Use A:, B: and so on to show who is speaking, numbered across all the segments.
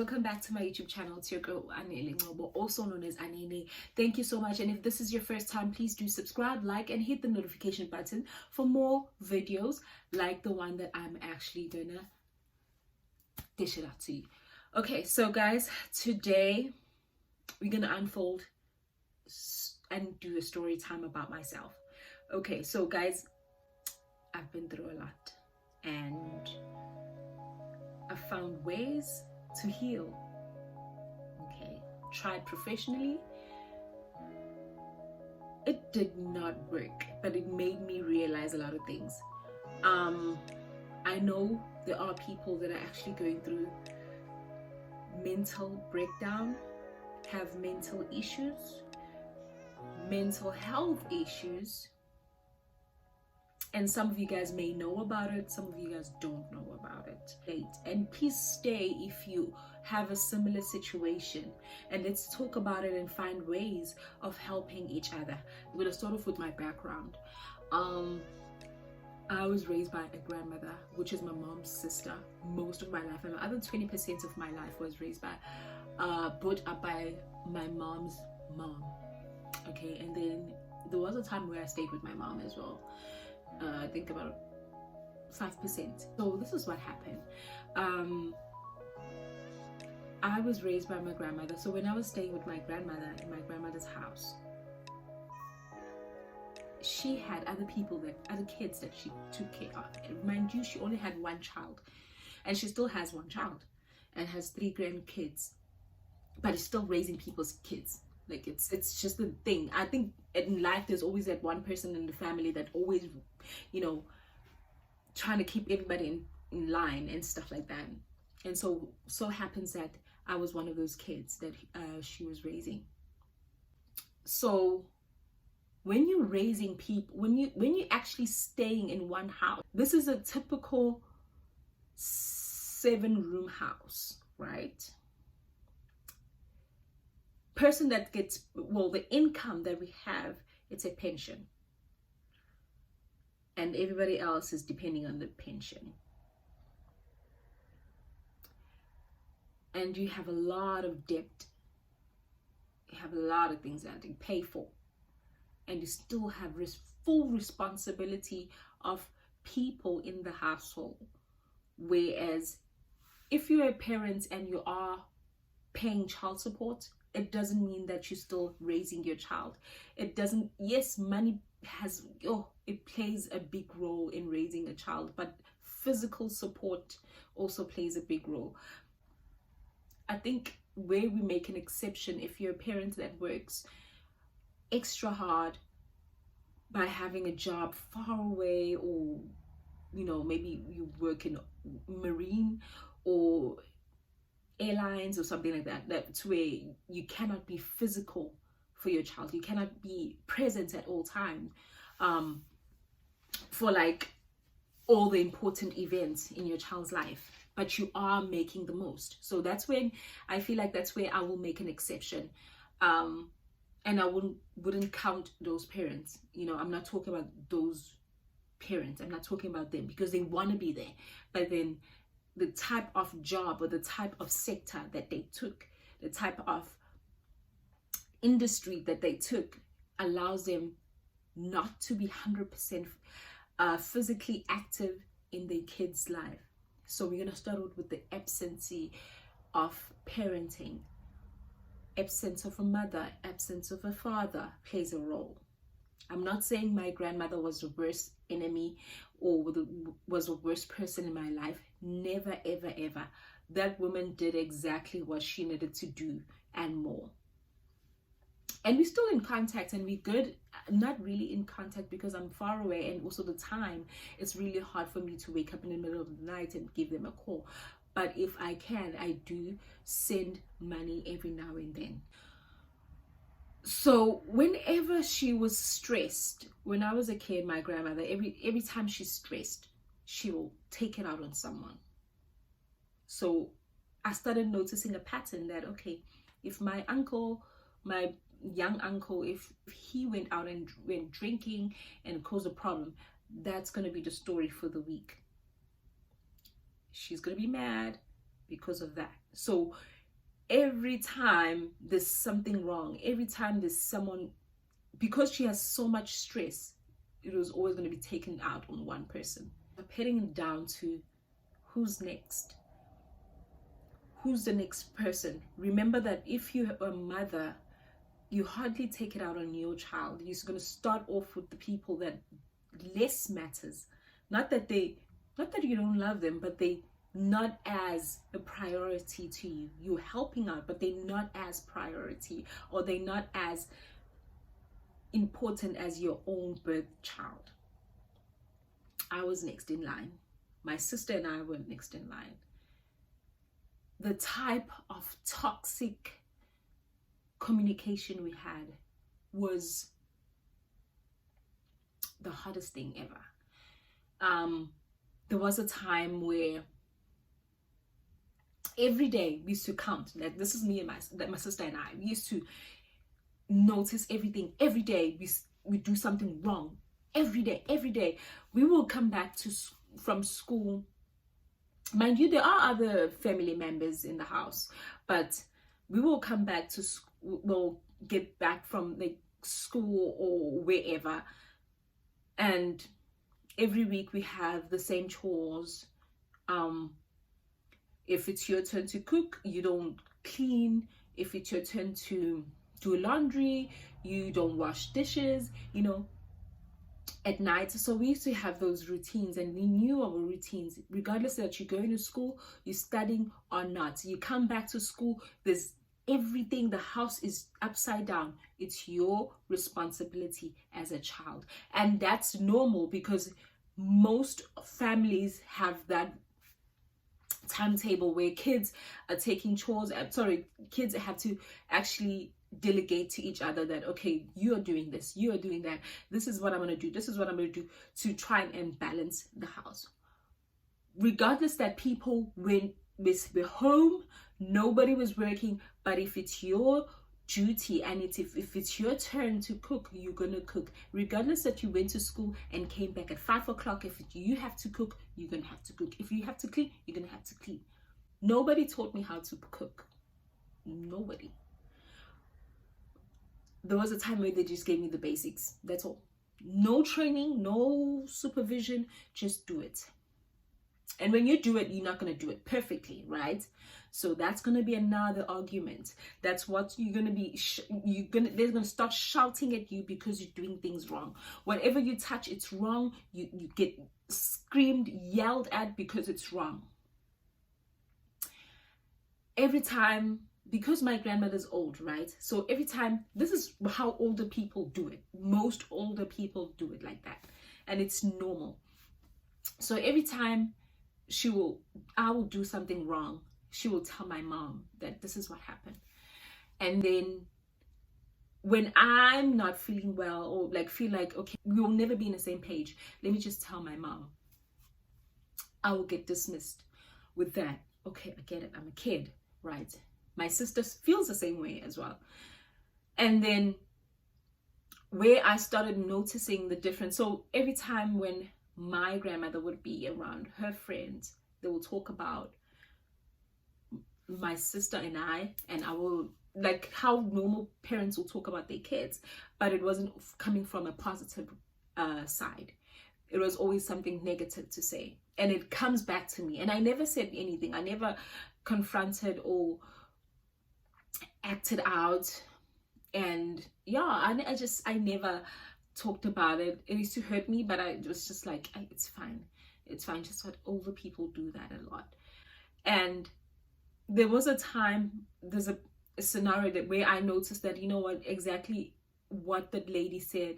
A: welcome back to my YouTube channel. It's your girl Anele Ngobo, also known as Anene. Thank you so much, and if this is your first time, please do subscribe, like, and hit the notification button for more videos like the one that I'm actually gonna dish it out to you. Okay, so guys, today we're gonna unfold and do a story time about myself. Okay, so guys, I've been through a lot and I've found ways to heal. Okay, tried professionally, it did not work, but it made me realize a lot of things. I know there are people that are actually going through mental breakdown, have mental issues, mental health issues, and some of you guys may know about it, some of you guys don't know about it. And please stay if you have a similar situation, and let's talk about it and find ways of helping each other. I'm gonna start off with my background. I was raised by a grandmother, which is my mom's sister, most of my life, and the other 20% of my life was raised by brought up by my mom's mom. Okay, and then there was a time where I stayed with my mom as well. I think about 5%. So this is what happened. I was raised by my grandmother. So when I was staying with my grandmother in my grandmother's house, she had other kids that she took care of. And mind you, she only had one child, and she still has one child and has 3 grandkids, but is still raising people's kids. Like it's just the thing. I think in life there's always that one person in the family that always, you know, trying to keep everybody in line and stuff like that. And so happens that I was one of those kids that she was raising. So when you're raising people, when you're actually staying in one house, this is a typical 7-room house, right? Person that gets, well, the income that we have, it's a pension, and everybody else is depending on the pension, and you have a lot of debt, you have a lot of things that you pay for, and you still have full responsibility of people in the household. Whereas if you're a parent and you are paying child support, it doesn't mean that you're still raising your child. It doesn't, yes, money has, it plays a big role in raising a child, but physical support also plays a big role. I think where we make an exception, if you're a parent that works extra hard by having a job far away, or, you know, maybe you work in marine or airlines or something like that, that's where you cannot be physical for your child, you cannot be present at all times for like all the important events in your child's life, but you are making the most. So that's when I feel like that's where I will make an exception, and I wouldn't count those parents. You know, I'm not talking about those parents, I'm not talking about them, because they want to be there, but then the type of job or the type of sector that they took, the type of industry that they took, allows them not to be 100% physically active in their kids' life. So we're going to start with the absence of parenting. Absence of a mother, absence of a father plays a role. I'm not saying my grandmother was the worst enemy or was the worst person in my life. Never, ever, ever. That woman did exactly what she needed to do and more. And we're still in contact, and we're good. Not really in contact because I'm far away, and also the time, it's really hard for me to wake up in the middle of the night and give them a call. But if I can, I do send money every now and then. So whenever she was stressed, when I was a kid, my grandmother, every time she's stressed, she will take it out on someone. So I started noticing a pattern that, okay, if my uncle, my young uncle, if he went out and went drinking and caused a problem, that's going to be the story for the week. She's going to be mad because of that. So every time there's something wrong, every time there's someone, because she has so much stress, it was always going to be taken out on one person. Heading it down to who's next, who's the next person. Remember that if you're a mother, you hardly take it out on your child. You're going to start off with the people that less matters. Not that you don't love them, but they not as a priority to you. You're helping out, but they're not as priority, or they're not as important as your own birth child. I was next in line. My sister and I were next in line. The type of toxic communication we had was the hardest thing ever. There was a time where every day we used to count. Like, this is me and my sister and I. We used to notice everything. Every day we do something wrong. Every day. We will come back from school. Mind you, there are other family members in the house, but we will come back to school. We'll get back from like school or wherever, and every week we have the same chores. If it's your turn to cook, you don't clean. If it's your turn to do laundry, you don't wash dishes, at night. So we used to have those routines, and we knew our routines, regardless that you're going to school, you're studying or not. You come back to school, there's everything, the house is upside down. It's your responsibility as a child. And that's normal, because most families have that timetable where kids are taking chores. Kids have to actually delegate to each other that, okay, you're doing this, you're doing that, this is what I'm going to do, this is what I'm going to do, to try and balance the house. Regardless that people, when we're home, nobody was working, but if it's your duty and if it's your turn to cook, you're gonna cook. Regardless that you went to school and came back at 5 o'clock, if you have to cook, you're gonna have to cook. If you have to clean, you're gonna have to clean. Nobody taught me how to cook. Nobody. There was a time where they just gave me the basics. That's all. No training, no supervision, just do it. And when you do it, you're not going to do it perfectly, right? So that's going to be another argument. That's what you're going to be, they're going to start shouting at you because you're doing things wrong. Whatever you touch, it's wrong. You get screamed, yelled at because it's wrong. Every time, because my grandmother's old, right? So every time, this is how older people do it. Most older people do it like that. And it's normal. So every time I will do something wrong, she will tell my mom that this is what happened. And then when I'm not feeling well, or like feel like, okay, we will never be in the same page, let me just tell my mom. I will get dismissed with that. Okay, I get it. I'm a kid, right? My sister feels the same way as well. And then where I started noticing the difference. So every time when my grandmother would be around her friends, they will talk about my sister and I will, like how normal parents will talk about their kids, but it wasn't coming from a positive side. It was always something negative to say, and it comes back to me. And I never said anything. I never confronted or acted out. And yeah, I never talked about it. It used to hurt me, but I was just like, it's fine. It's fine. Just what older people do that a lot. And there was a time, there's a scenario where I noticed that, you know what, exactly what that lady said.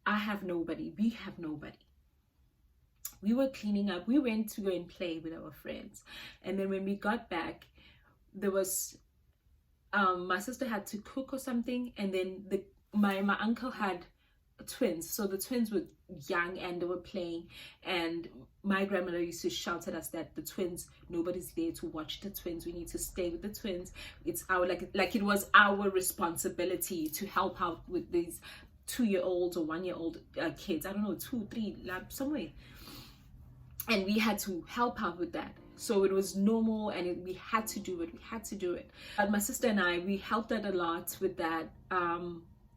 A: I have nobody. We have nobody. We were cleaning up. We went to go and play with our friends. And then when we got back, there was, my sister had to cook or something. And then my uncle had twins. So the twins were young and they were playing. And my grandmother used to shout at us that the twins, nobody's there to watch the twins. We need to stay with the twins. It's our, like it was our responsibility to help out with these 2-year-olds or 1-year-old kids. I don't know, 2, 3, somewhere. and we had to help out with that. So it was normal, and we had to do it. But my sister and I, we helped out a lot with that.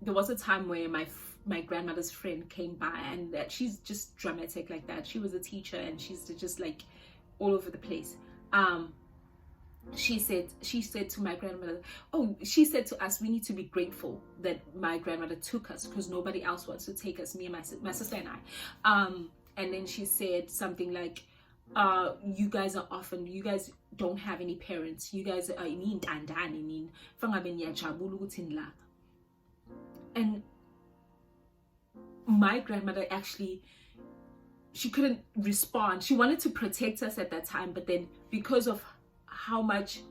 A: There was a time where my grandmother's friend came by, and she's just dramatic like that. She was a teacher, and she's just like all over the place. She said to my grandmother, she said to us, we need to be grateful that my grandmother took us, because nobody else wants to take us, me and my sister and I. And then she said something like, you guys don't have any parents, you guys are in. And my grandmother actually, she couldn't respond. She wanted to protect us at that time, but then because of how much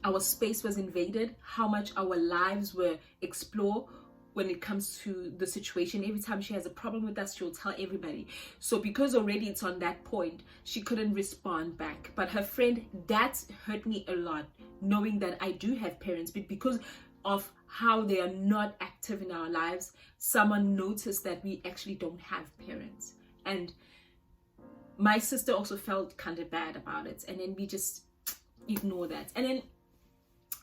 A: our space was invaded, how much our lives were explored when it comes to the situation, every time she has a problem with us, she'll tell everybody. So because already it's on that point, she couldn't respond back. But her friend, that hurt me a lot, knowing that I do have parents, but because of how they are not active in our lives, someone noticed that we actually don't have parents. And my sister also felt kind of bad about it, and then we just ignore that. And then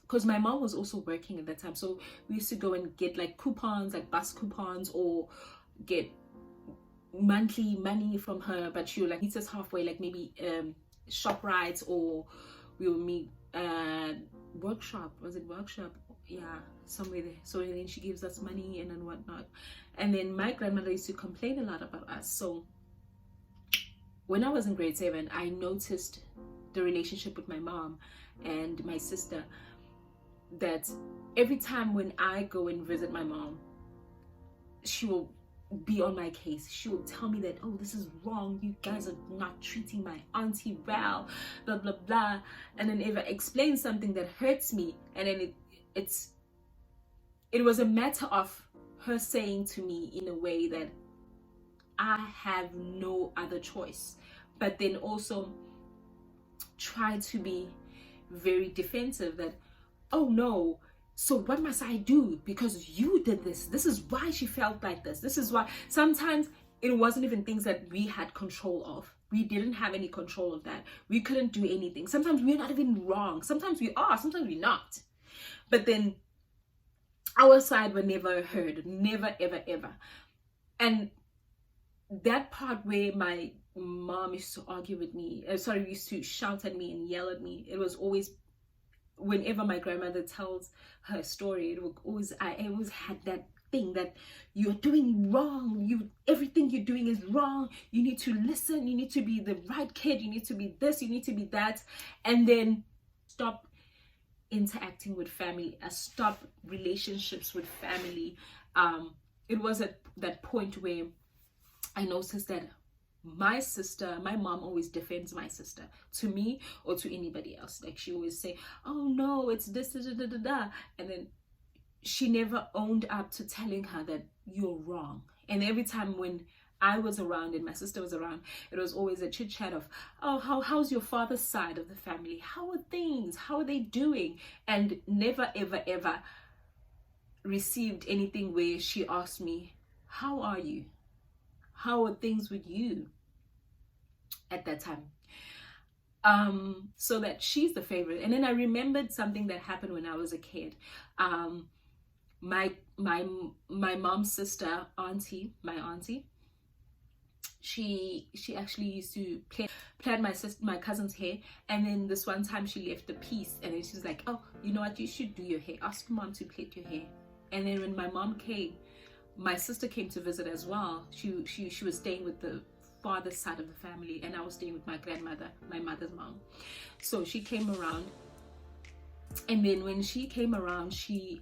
A: because my mom was also working at that time, so we used to go and get like coupons, like bus coupons, or get monthly money from her, but she would like meet us halfway, like maybe shop rides, or we will meet workshop, yeah, somewhere there. So then she gives us money and then whatnot. And then my grandmother used to complain a lot about us. So when I was in grade 7, I noticed the relationship with my mom and my sister, that every time when I go and visit my mom, she will be on my case. She will tell me that, this is wrong, you guys are not treating my auntie well, blah blah blah. And then if I explain something that hurts me, and then it was a matter of her saying to me in a way that I have no other choice, but then also try to be very defensive, that, oh no, so what must I do because you did this? This is why she felt like this. This is why. Sometimes it wasn't even things that we had control of. We didn't have any control of that. We couldn't do anything. Sometimes we're not even wrong. Sometimes we are, sometimes we're not. But then our side were never heard. Never, ever, ever. And that part where my mom used to argue with me, used to shout at me and yell at me, it was always, whenever my grandmother tells her story, I always had that thing that you're doing wrong, everything you're doing is wrong, you need to listen, you need to be the right kid, you need to be this, you need to be that. And then stop interacting with family, stop relationships with family. It was at that point where I noticed that my mom always defends my sister to me or to anybody else. Like, she always say, oh no, it's this, da, da, da, da. And then she never owned up to telling her that you're wrong. And every time when I was around and my sister was around, it was always a chit chat of, oh, how's your father's side of the family? How are things? How are they doing? And never, ever, ever received anything where she asked me, how are you? How are things with you at that time? So that she's the favorite. And then I remembered something that happened when I was a kid. My mom's sister, my auntie, she actually used to plait my cousin's hair. And then this one time she left a piece, and then she was like, oh, you know what, you should do your hair, ask mom to plait your hair. And then when my mom came, my sister came to visit as well. She was staying with the father's side of the family, and I was staying with my grandmother, my mother's mom. So she came around, and then when she came around, she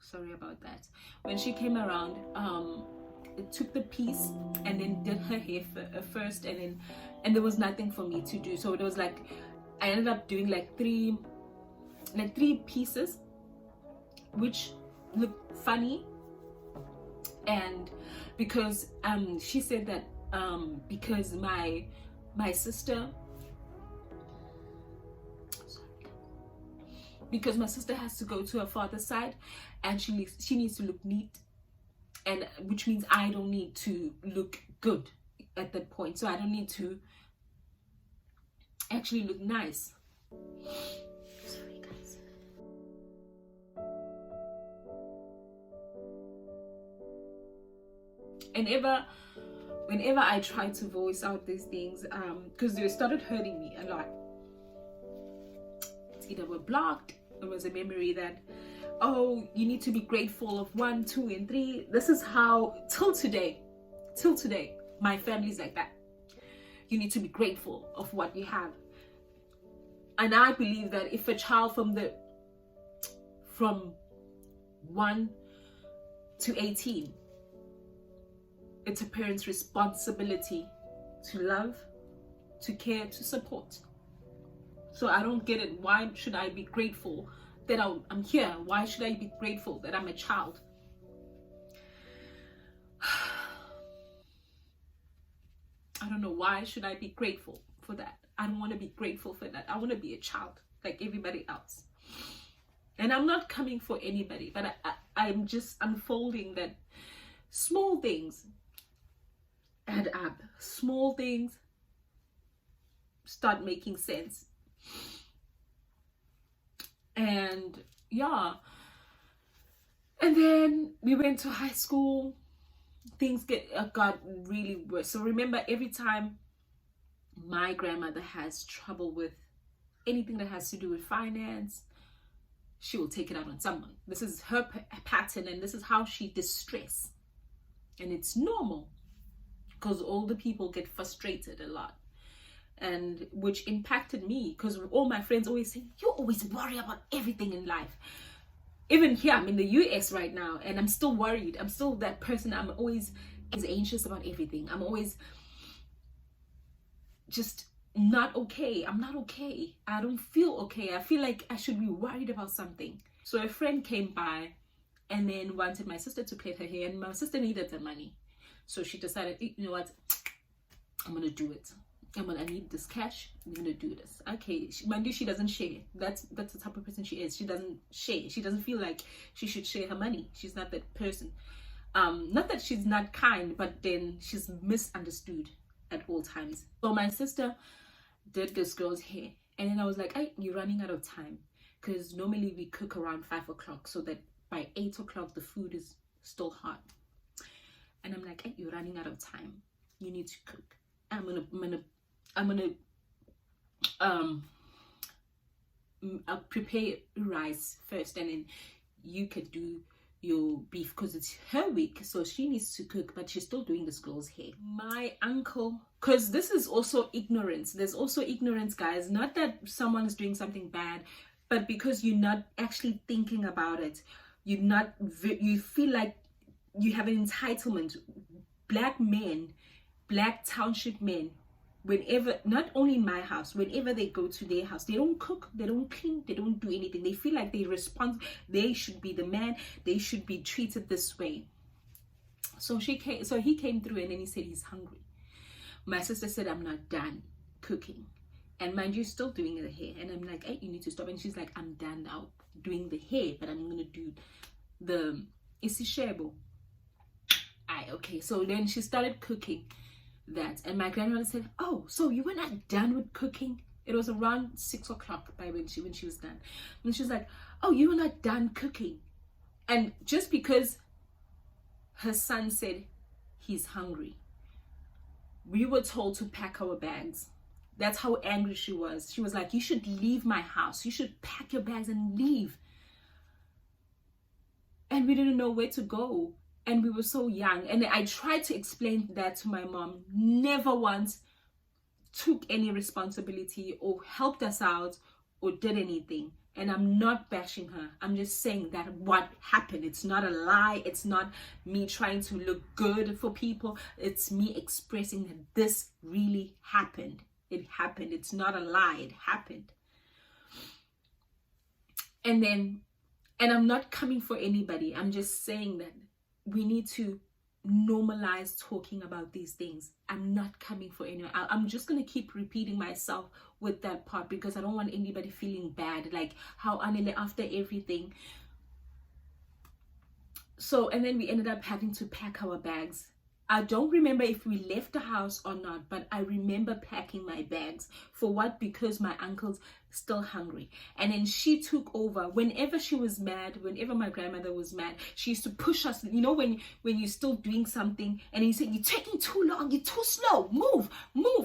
A: sorry about that. When she came around, it took the piece and then did her hair first, and there was nothing for me to do. So it was like I ended up doing like three pieces, which looked funny. And because she said that because my sister, because my sister has to go to her father's side, and she needs to look neat and which means I don't need to look good at that point. So I don't need to actually look nice. Sorry guys. And whenever I try to voice out these things, because they started hurting me a lot, it's either were blocked, it was a memory that, oh, you need to be grateful of 1, 2, and 3. This is how till today my family's like that. You need to be grateful of what you have. And I believe that if a child from 1 to 18, it's a parent's responsibility to love, to care, to support. So I don't get it. Why should I be grateful that I'm here? Why should I be grateful that I'm a child? I don't know. Why should I be grateful for that? I don't want to be grateful for that. I want to be a child like everybody else. And I'm not coming for anybody, but I'm just unfolding that small things add up. Small things start making sense. And yeah, and then we went to high school. Things got really worse. So remember, every time my grandmother has trouble with anything that has to do with finance, she will take it out on someone. This is her pattern, and this is how she distress. And it's normal, because older people get frustrated a lot, and which impacted me, because all my friends always say, you always worry about everything in life. Even here, I'm in the US right now, and I'm still worried. I'm still that person. I'm always anxious about everything. I'm always just not okay. I'm not okay. I don't feel okay. I feel like I should be worried about something. So a friend came by and then wanted my sister to plait her hair, and my sister needed the money. So she decided, you know what, I'm gonna do it. I need this cash. I'm gonna do this. Okay, mind you, she doesn't share. That's the type of person she is. She doesn't share. She doesn't feel like she should share her money. She's not that person. Not that she's not kind, but then she's misunderstood at all times. So my sister did this girl's hair, and then I was like, hey, you're running out of time, because normally we cook around 5 o'clock so that by 8 o'clock the food is still hot. And I'm like, hey, you're running out of time. You need to cook. I'm gonna I'll prepare rice first, and then you could do your beef, because it's her week, so she needs to cook, but she's still doing this girl's hair. My uncle, because this is also ignorance. There's also ignorance, guys. Not that someone's doing something bad, but because you're not actually thinking about it. You feel like you have an entitlement. Black men, black township men, whenever, not only in my house, whenever they go to their house, they don't cook, they don't clean, they don't do anything. They feel like they should be the man, they should be treated this way. So he came through, and then he said he's hungry. My sister said, I'm not done cooking. And mind you, still doing the hair. And I'm like, hey, you need to stop. And she's like, I'm done now doing the hair, but I'm gonna do the isishebo. Okay, so then she started cooking that, and my grandmother said, oh, so you were not done with cooking? It was around 6 o'clock by when she was done, and she was like, oh, you were not done cooking. And just because her son said he's hungry, we were told to pack our bags. That's how angry she was. She was like, you should leave my house, you should pack your bags and leave. And we didn't know where to go. And we were so young. And I tried to explain that to my mom. Never once took any responsibility or helped us out or did anything. And I'm not bashing her. I'm just saying that what happened. It's not a lie. It's not me trying to look good for people. It's me expressing that this really happened. It happened. It's not a lie. It happened. And I'm not coming for anybody. I'm just saying that we need to normalize talking about these things. I'm not coming for anyone. I'm just going to keep repeating myself with that part, because I don't want anybody feeling bad. Like how Anele, after everything, So, and then we ended up having to pack our bags. I don't remember if we left the house or not, but I remember packing my bags. For what? Because my uncle's still hungry. And then she took over. Whenever she was mad, whenever my grandmother was mad, she used to push us. You know, when you're still doing something and you say, you're taking too long, you're too slow, move.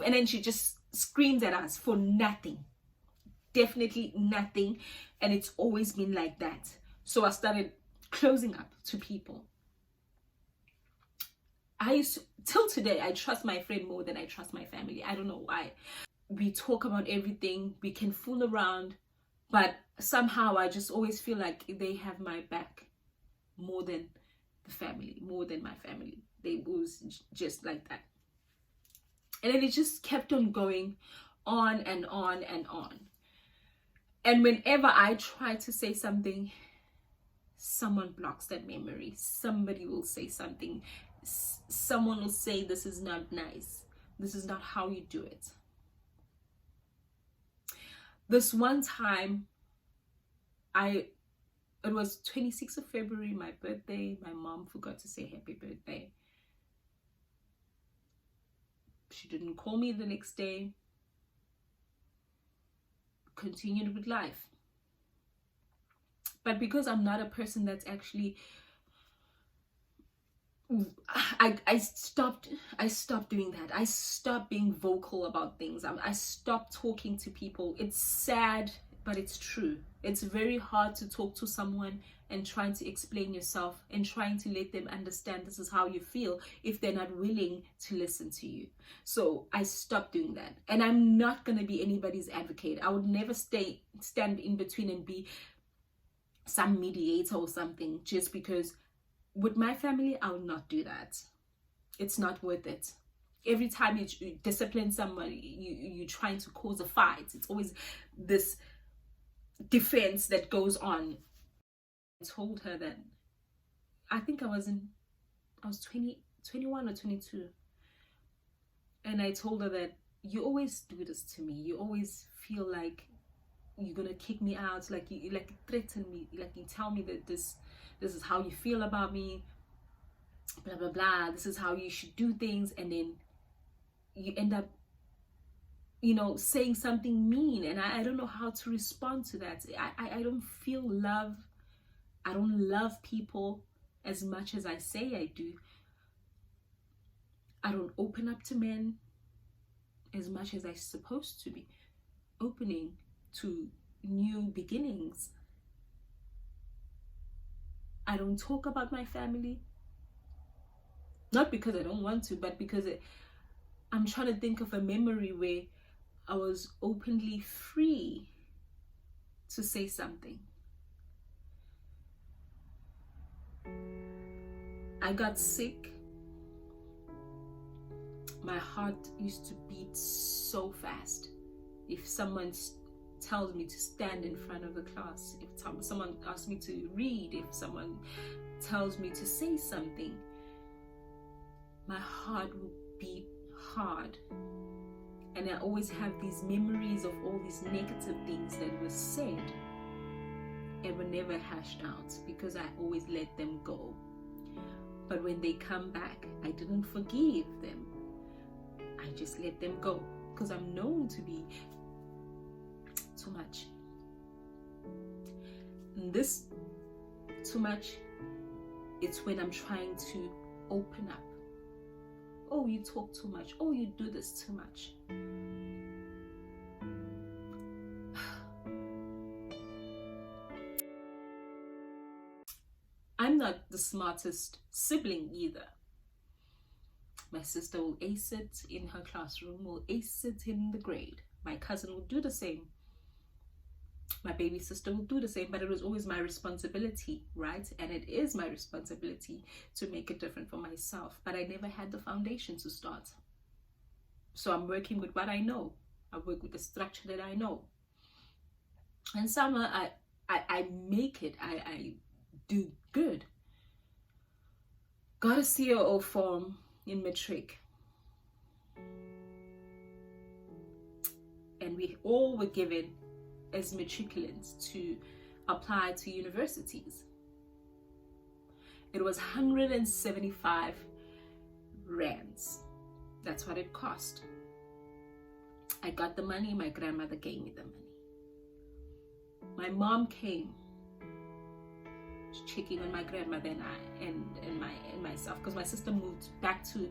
A: And then she just screams at us for nothing. Definitely nothing. And it's always been like that. So I started closing up to people. Till today, I trust my friend more than I trust my family. I don't know why. We talk about everything, we can fool around, but somehow I just always feel like they have my back more than the family, more than my family. They was just like that. And then it just kept on going on and on and on. And whenever I try to say something, someone blocks that memory. Somebody will say something. Someone will say, this is not nice. This is not how you do it. This one time, it was 26th of February, my birthday. My mom forgot to say happy birthday. She didn't call me the next day. Continued with life. But because I'm not a person that's actually, I stopped doing that. I stopped being vocal about things. I stopped talking to people. It's sad, but it's true. It's very hard to talk to someone and trying to explain yourself and trying to let them understand this is how you feel if they're not willing to listen to you. So I stopped doing that. And I'm not going to be anybody's advocate. I would never stand in between and be some mediator or something, just because with my family, I will not do that. It's not worth it. Every time you discipline somebody, you're trying to cause a fight. It's always this defense that goes on. I told her that I think I was 21 or 22. And I told her that you always do this to me. You always feel like you're gonna kick me out, like you threaten me, like you tell me that this is how you feel about me, blah blah blah, this is how you should do things, and then you end up, you know, saying something mean, and I don't know how to respond to that. I don't feel love. I don't love people as much as I say I do. I don't open up to men as much as I'm supposed to be opening to new beginnings. I don't talk about my family, not because I don't want to, but because I'm trying to think of a memory where I was openly free to say something. I got sick. My heart used to beat so fast. If someone tells me to stand in front of the class, if someone asks me to read, if someone tells me to say something, my heart will beat hard. And I always have these memories of all these negative things that were said and were never hashed out because I always let them go. But when they come back, I didn't forgive them. I just let them go because I'm known to be too much. And this too much, it's when I'm trying to open up. Oh, you talk too much. Oh, you do this too much. I'm not the smartest sibling either. My sister will ace it in her classroom, will ace it in the grade. My cousin will do the same. My baby sister will do the same, but it was always my responsibility, right? And it is my responsibility to make it different for myself, but I never had the foundation to start. So I'm working with what I know. I work with the structure that I know. And summer, I make it. I do good. Got a COO form in matric. And we all were given as matriculants to apply to universities. It was 175 rands. That's what it cost. I got the money, my grandmother gave me the money. My mom came checking on my grandmother and I and myself, because my sister moved back to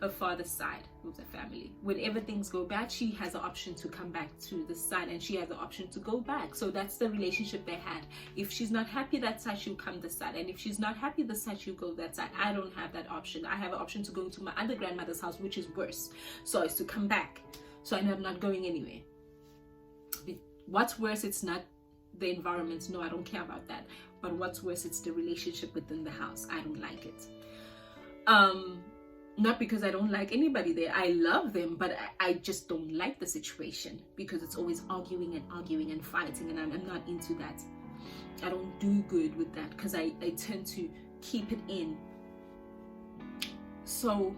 A: her father's side of the family. Whenever things go bad, she has the option to come back to the side, and she has the option to go back. So that's the relationship they had. If she's not happy that side, she'll come this side, and if she's not happy this side, she'll go that side. I don't have that option. I have an option to go to my other grandmother's house, which is worse, so it's to come back. So I know I'm not going anywhere. What's worse, it's not the environment. No, I don't care about that. But what's worse, it's the relationship within the house. I don't like it. Not because I don't like anybody there. I love them, but I just don't like the situation, because it's always arguing and fighting, and I'm not into that. I don't do good with that, because I tend to keep it in. So,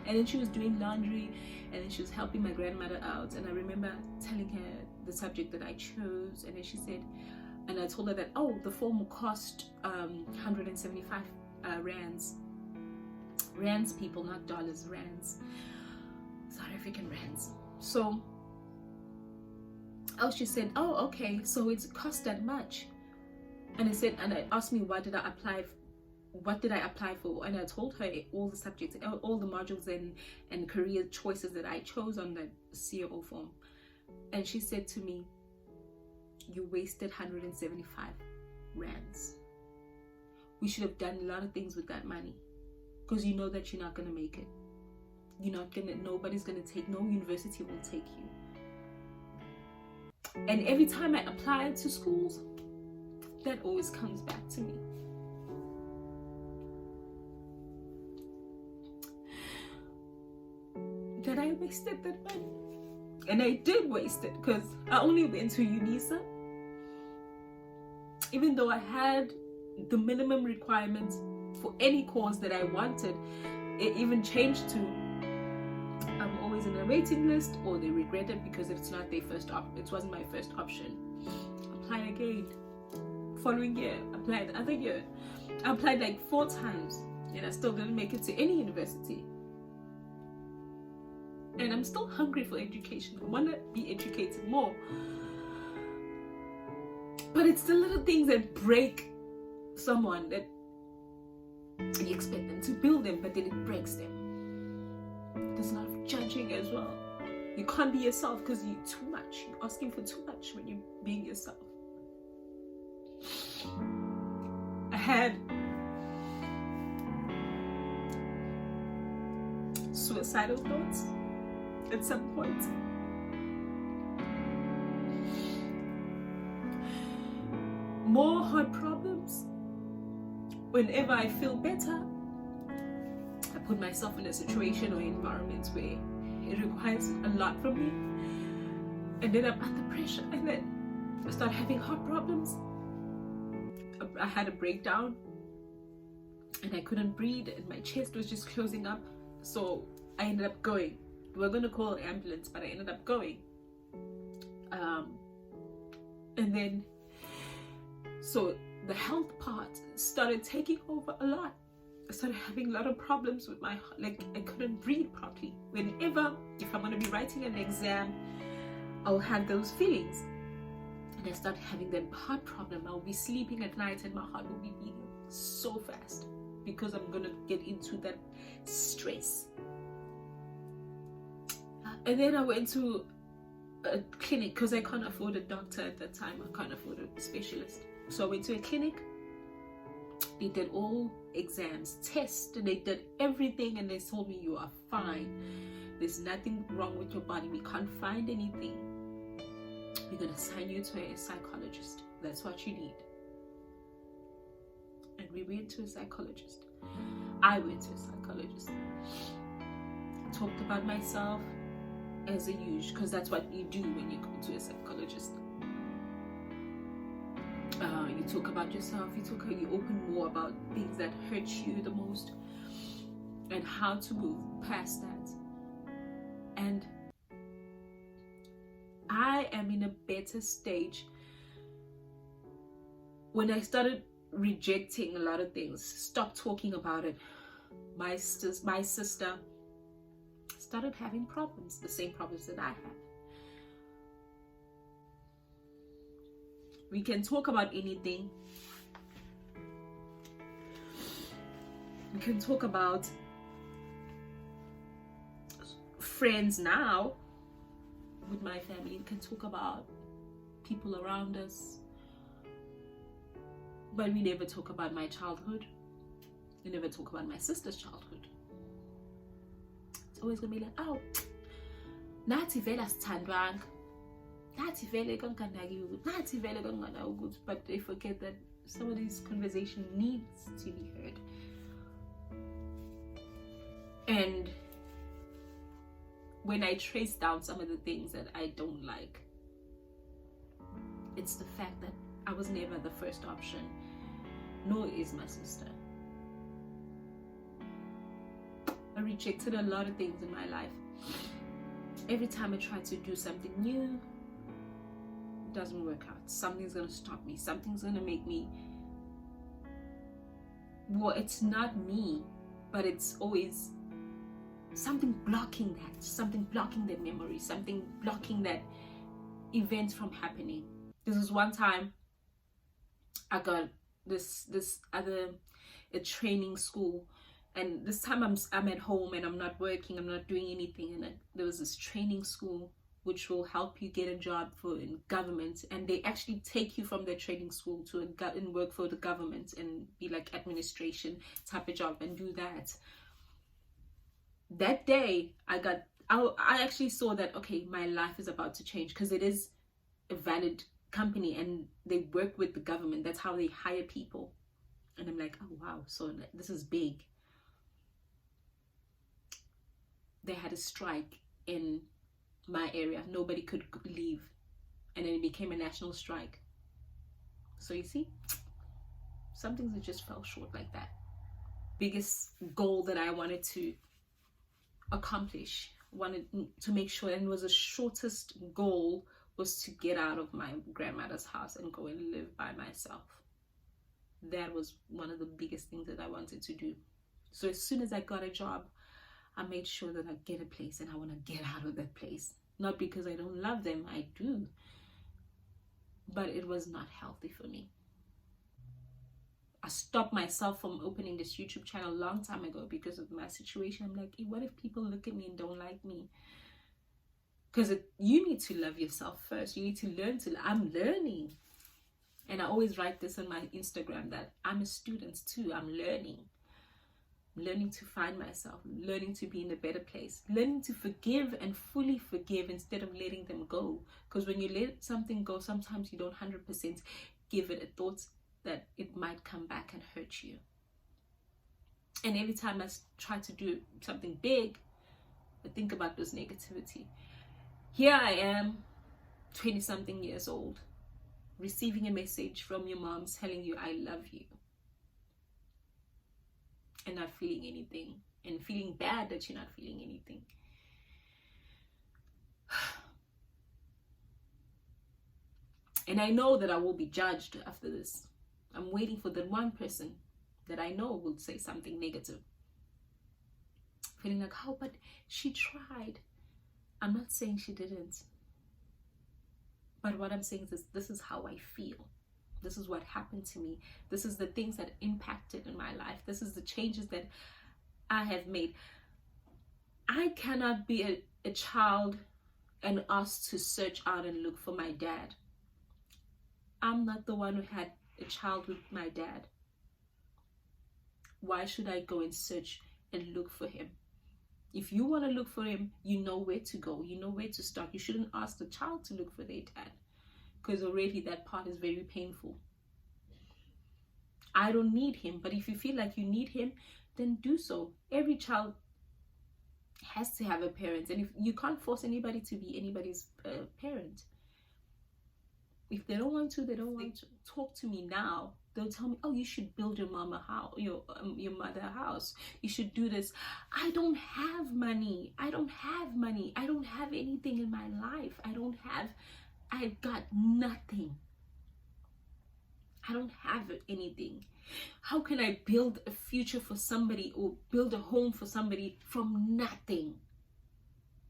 A: and then she was doing laundry, and then she was helping my grandmother out, and I remember telling her the subject that I chose, and then she said, and I told her that, oh, the form will cost 175 rands. Rands, people, not dollars, rands. South African rands. So, oh, she said, oh, okay, so it's cost that much. And I said, and I asked me, what did I apply for? And I told her all the subjects, all the modules and career choices that I chose on the COO form. And she said to me, you wasted 175 rands. We should have done a lot of things with that money, because you know that you're not going to make it. Nobody's going to take, no university will take you. And every time I apply to schools, that always comes back to me. That I wasted that money. And I did waste it, because I only went to UNISA. Even though I had the minimum requirements for any course that I wanted, it even changed to I'm always in a waiting list, or they regret it because it's not their first it wasn't my first option. Apply again. Following year, applied the other year. I applied like 4 times, and I still didn't make it to any university. And I'm still hungry for education. I want to be educated more. But it's the little things that break someone, that you expect them to build them, but then it breaks them. There's a lot of judging as well. You can't be yourself because you're too much. You're asking for too much when you're being yourself. I had suicidal thoughts at some point. More heart problems. Whenever I feel better, I put myself in a situation or environment where it requires a lot from me, and then I'm under pressure, and then I start having heart problems. I had a breakdown, and I couldn't breathe, and my chest was just closing up. So I ended up going. We were going to call an ambulance, but I ended up going. And then, so the health part started taking over a lot. I started having a lot of problems with my, like, I couldn't breathe properly. Whenever, if I'm going to be writing an exam, I'll have those feelings. And I started having that heart problem. I'll be sleeping at night and my heart will be beating so fast, because I'm going to get into that stress. And then I went to a clinic, because I can't afford a doctor at that time. I can't afford a specialist. So I went to a clinic. They did all exams, tests, and they did everything, and they told me, you are fine. There's nothing wrong with your body. We can't find anything. We're going to assign you to a psychologist. That's what you need. And we went to a psychologist. I went to a psychologist. Talked about myself as a usual, because that's what you do when you go to a psychologist. You talk about yourself, you open more about things that hurt you the most, and how to move past that. And I am in a better stage. When I started rejecting a lot of things, stopped talking about it. My sister started having problems, the same problems that I have. We can talk about anything. We can talk about friends now with my family. We can talk about people around us. But we never talk about my childhood. We never talk about my sister's childhood. It's always gonna be like, oh, nathi vele asithandwanga, nathi vele kanganaki ukuthi, nathi vele kangana ukuthi. But they forget that some of these conversation needs to be heard. And when I trace down some of the things that I don't like, it's the fact that I was never the first option, nor is my sister. I rejected a lot of things in my life. Every time I try to do something new, it doesn't work out. Something's gonna stop me. Something's gonna make me, well, it's not me, but it's always something blocking that, something blocking that memory, something blocking that event from happening. This is one time I got this other a training school, and this time I'm at home and I'm not working, I'm not doing anything, and there was this training school which will help you get a job in government, and they actually take you from the training school to and work for the government and be like administration type of job and do that. That day I actually saw that, okay, my life is about to change, because it is a valid company and they work with the government. That's how they hire people. And I'm like, oh wow, so this is big. They had a strike in my area. Nobody could leave, and then it became a national strike. So you see, some things that just fell short like that. Biggest goal that I wanted to accomplish, wanted to make sure, and was the shortest goal, was to get out of my grandmother's house and go and live by myself. That was one of the biggest things that I wanted to do. So as soon as I got a job, I made sure that I get a place, and I want to get out of that place. Not because I don't love them, I do, but it was not healthy for me. I stopped myself from opening this YouTube channel a long time ago because of my situation. I'm like, what if people look at me and don't like me? Because you need to love yourself first. You need to learn to, I'm learning. And I always write this on my Instagram that I'm a student too. I'm learning. Learning to find myself, learning to be in a better place, learning to forgive and fully forgive instead of letting them go. Because when you let something go, sometimes you don't 100% give it a thought that it might come back and hurt you. And every time I try to do something big, I think about this negativity. Here I am, 20-something years old, receiving a message from your mom telling you, I love you. And not feeling anything, and feeling bad that you're not feeling anything. And I know that I will be judged after this. I'm waiting for the one person that I know will say something negative. Feeling like, oh, but she tried. I'm not saying she didn't. But what I'm saying is this is how I feel. This is what happened to me. This is the things that impacted in my life. This is the changes that I have made. I cannot be a child and asked to search out and look for my dad. I'm not the one who had a child with my dad. Why should I go and search and look for him? If you want to look for him, you know where to go. You know where to start. You shouldn't ask the child to look for their dad, because already that part is very painful. I don't need him, but if you feel like you need him, then do so. Every child has to have a parent, and if you can't force anybody to be anybody's parent. If they don't want to, they don't want to. Talk to me now. They'll tell me, oh, you should build your mama house, your mother a house. You should do this. I don't have money. I don't have money. I don't have anything in my life. I've got nothing. I don't have anything. How can I build a future for somebody or build a home for somebody from nothing?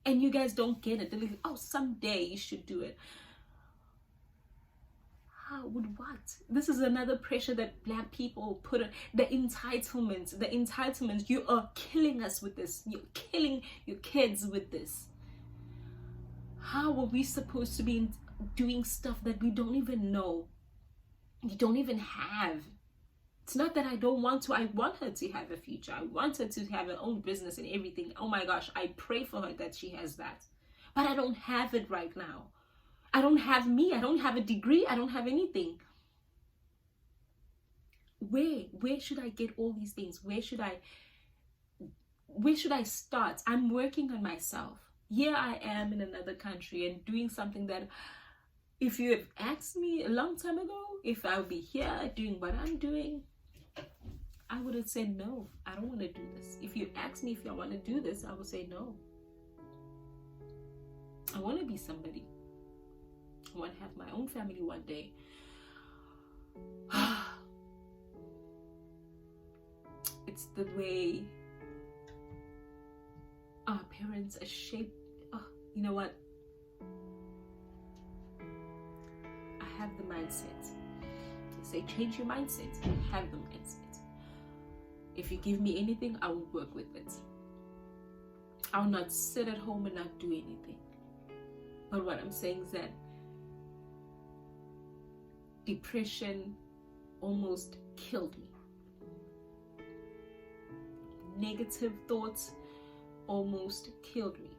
A: And you guys don't get it. They're like, oh, someday you should do it. How? With what? This is another pressure that Black people put on. The entitlements. You are killing us with this. You're killing your kids with this. How are we supposed to be doing stuff that we don't even know? You don't even have. It's not that I don't want to. I want her to have a future. I want her to have her own business and everything. Oh my gosh, I pray for her that she has that. But I don't have it right now. I don't have me. I don't have a degree. I don't have anything. Where should I get all these things? Where should I start? I'm working on myself. Here I am in another country and doing something that, if you have asked me a long time ago if I would be here doing what I'm doing, I would have said no. I don't want to do this. If you ask me if I want to do this, I would say no. I want to be somebody. I want to have my own family one day. It's the way our parents are shaped. Oh, you know what? I have the mindset. They say change your mindset. I have the mindset. If you give me anything, I will work with it. I'll not sit at home and not do anything. But what I'm saying is that depression almost killed me. Negative thoughts almost killed me.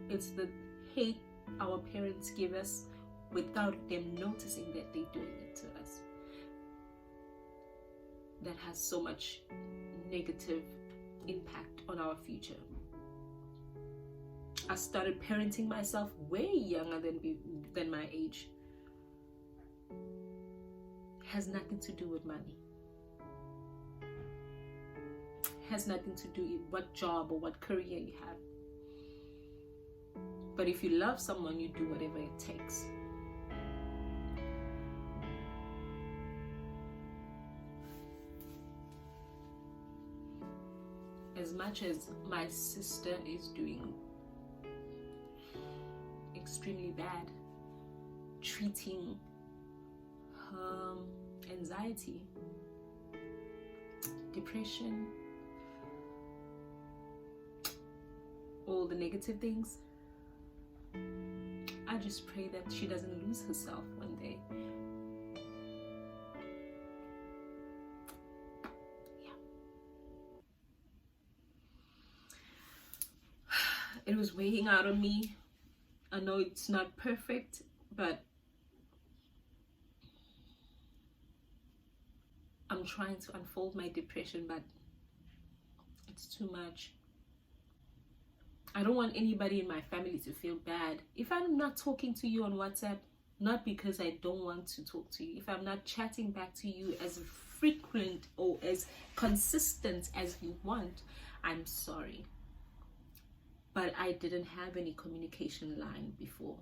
A: It's the hate our parents give us without them noticing that they're doing it to us that has so much negative impact on our future. I started parenting myself way younger than my age. Has nothing to do with money. Has nothing to do with what job or what career you have. But if you love someone, you do whatever it takes. As much as my sister is doing extremely bad, treating her anxiety, depression, all the negative things, I just pray that she doesn't lose herself one day. Yeah. It was weighing out on me. I know it's not perfect, but I'm trying to unfold my depression, but it's too much. I don't want anybody in my family to feel bad. If I'm not talking to you on WhatsApp, not because I don't want to talk to you. If I'm not chatting back to you as frequent or as consistent as you want, I'm sorry. But I didn't have any communication line before.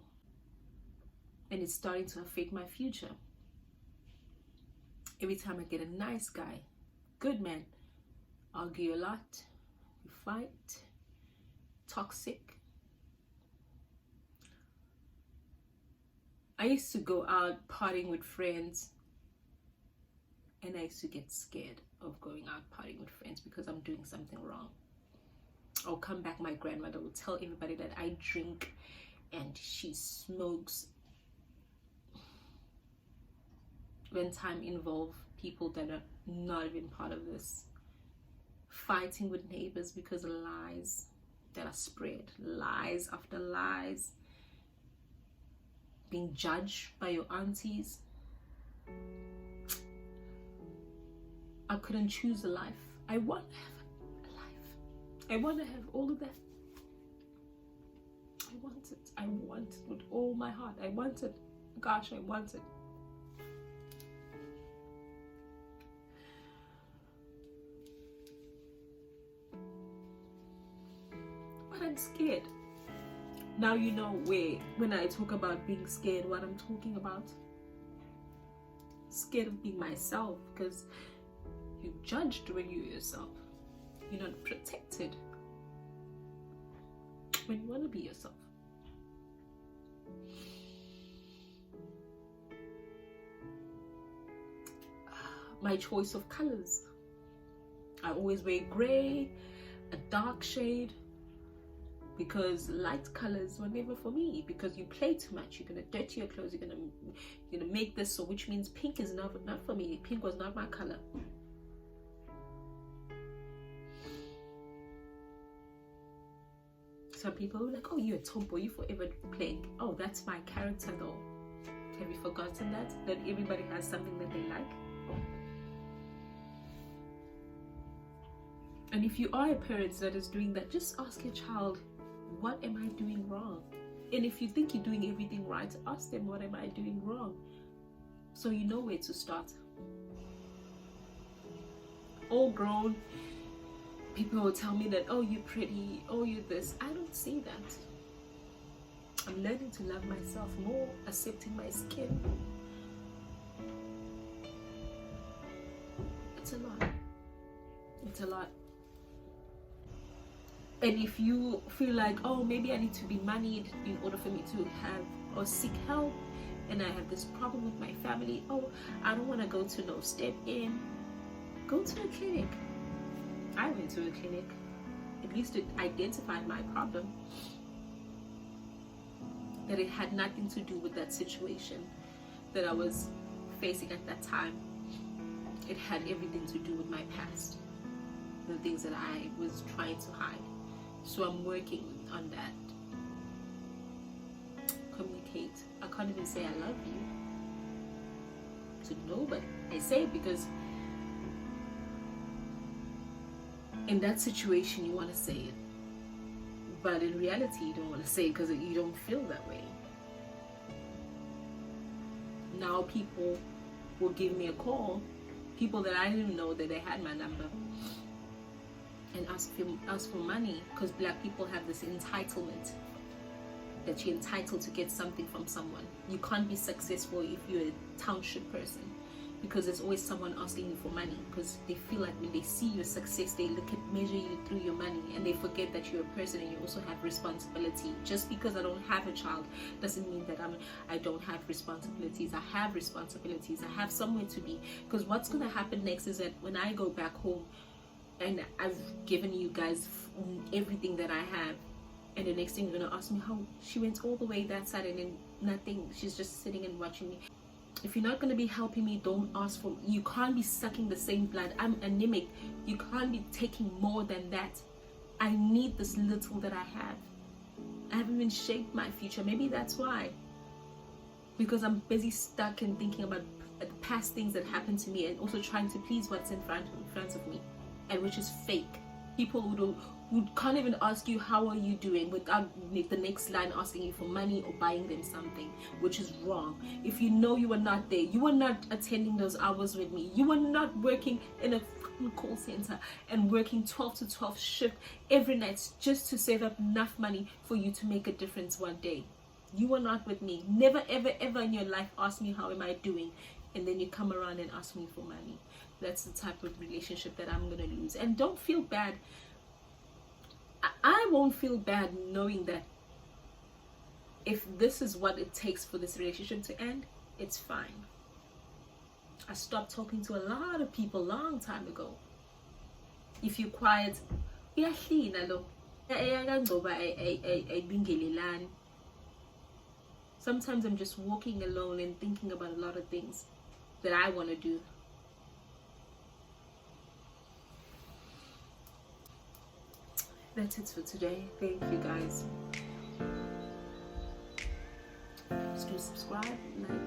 A: And it's starting to affect my future. Every time I get a nice guy, good man, argue a lot, we fight, toxic. I used to go out partying with friends, and I used to get scared of going out partying with friends because I'm doing something wrong. I'll come back, my grandmother will tell everybody that I drink and she smokes. When time involves people that are not even part of this, fighting with neighbors because of lies that are spread, lies after lies, being judged by your aunties. I couldn't choose a life. I want to have a life. I want to have all of that. I want it. I want it with all my heart. I want it. Gosh, I want it. But I'm scared. Now you know where, when I talk about being scared, what I'm talking about. Scared of being myself, because you're judged when you're yourself. You're not protected when you want to be yourself. My choice of colors. I always wear gray, a dark shade, because light colors were never for me. Because you play too much, you're gonna dirty your clothes, you're gonna make this, so which means pink is not for me. Pink was not my color. Some people are like, oh, you're a tomboy, you forever playing. Oh, that's my character though. Have you forgotten that everybody has something that they like? And if you are a parent that is doing that, just ask your child, what am I doing wrong? And if you think you're doing everything right, ask them, what am I doing wrong? So you know where to start. All grown, people will tell me that, oh, you're pretty, oh, you're this. I don't see that. I'm learning to love myself more, accepting my skin. It's a lot. It's a lot. And if you feel like, oh, maybe I need to be moneyed in order for me to have or seek help, and I have this problem with my family, oh, I don't want to go to no step in, go to a clinic. I went to a clinic. At least it identified my problem. That it had nothing to do with that situation that I was facing at that time. It had everything to do with my past, the things that I was trying to hide. So I'm working on that. Communicate. I can't even say I love you to nobody. I say it because in that situation you want to say it, but in reality you don't want to say it because you don't feel that way. Now people will give me a call, people that I didn't know that they had my number, and ask for money, because black people have this entitlement that you're entitled to get something from someone. You can't be successful if you're a township person, because there's always someone asking you for money, because they feel like when they see your success, they measure you through your money, and they forget that you're a person and you also have responsibility. Just because I don't have a child doesn't mean that I don't have responsibilities. I have responsibilities. I have somewhere to be, because what's going to happen next is that when I go back home and I've given you guys everything that I have, and the next thing you're going to ask me how she went all the way that side and then nothing, she's just sitting and watching me. If you're not going to be helping me, don't ask for. You can't be sucking the same blood. I'm anemic. You can't be taking more than that. I need this little that I have. I haven't even shaped my future. Maybe that's why. Because I'm busy stuck and thinking about past things that happened to me, and also trying to please what's in front of me, and which is fake. People who can't even ask you how are you doing without the next line asking you for money or buying them something, which is wrong. If you know you are not there, you are not attending those hours with me, you are not working in a call center and working 12 to 12 shift every night just to save up enough money for you to make a difference one day. You are not with me. Never ever ever in your life ask me how am I doing, and then you come around and ask me for money. That's the type of relationship that I'm gonna lose. And don't feel bad. I won't feel bad knowing that if this is what it takes for this relationship to end, it's fine. I stopped talking to a lot of people long time ago. If you're quiet, sometimes I'm just walking alone and thinking about a lot of things that I want to do. That's it for today. Thank you guys. Please do subscribe, like,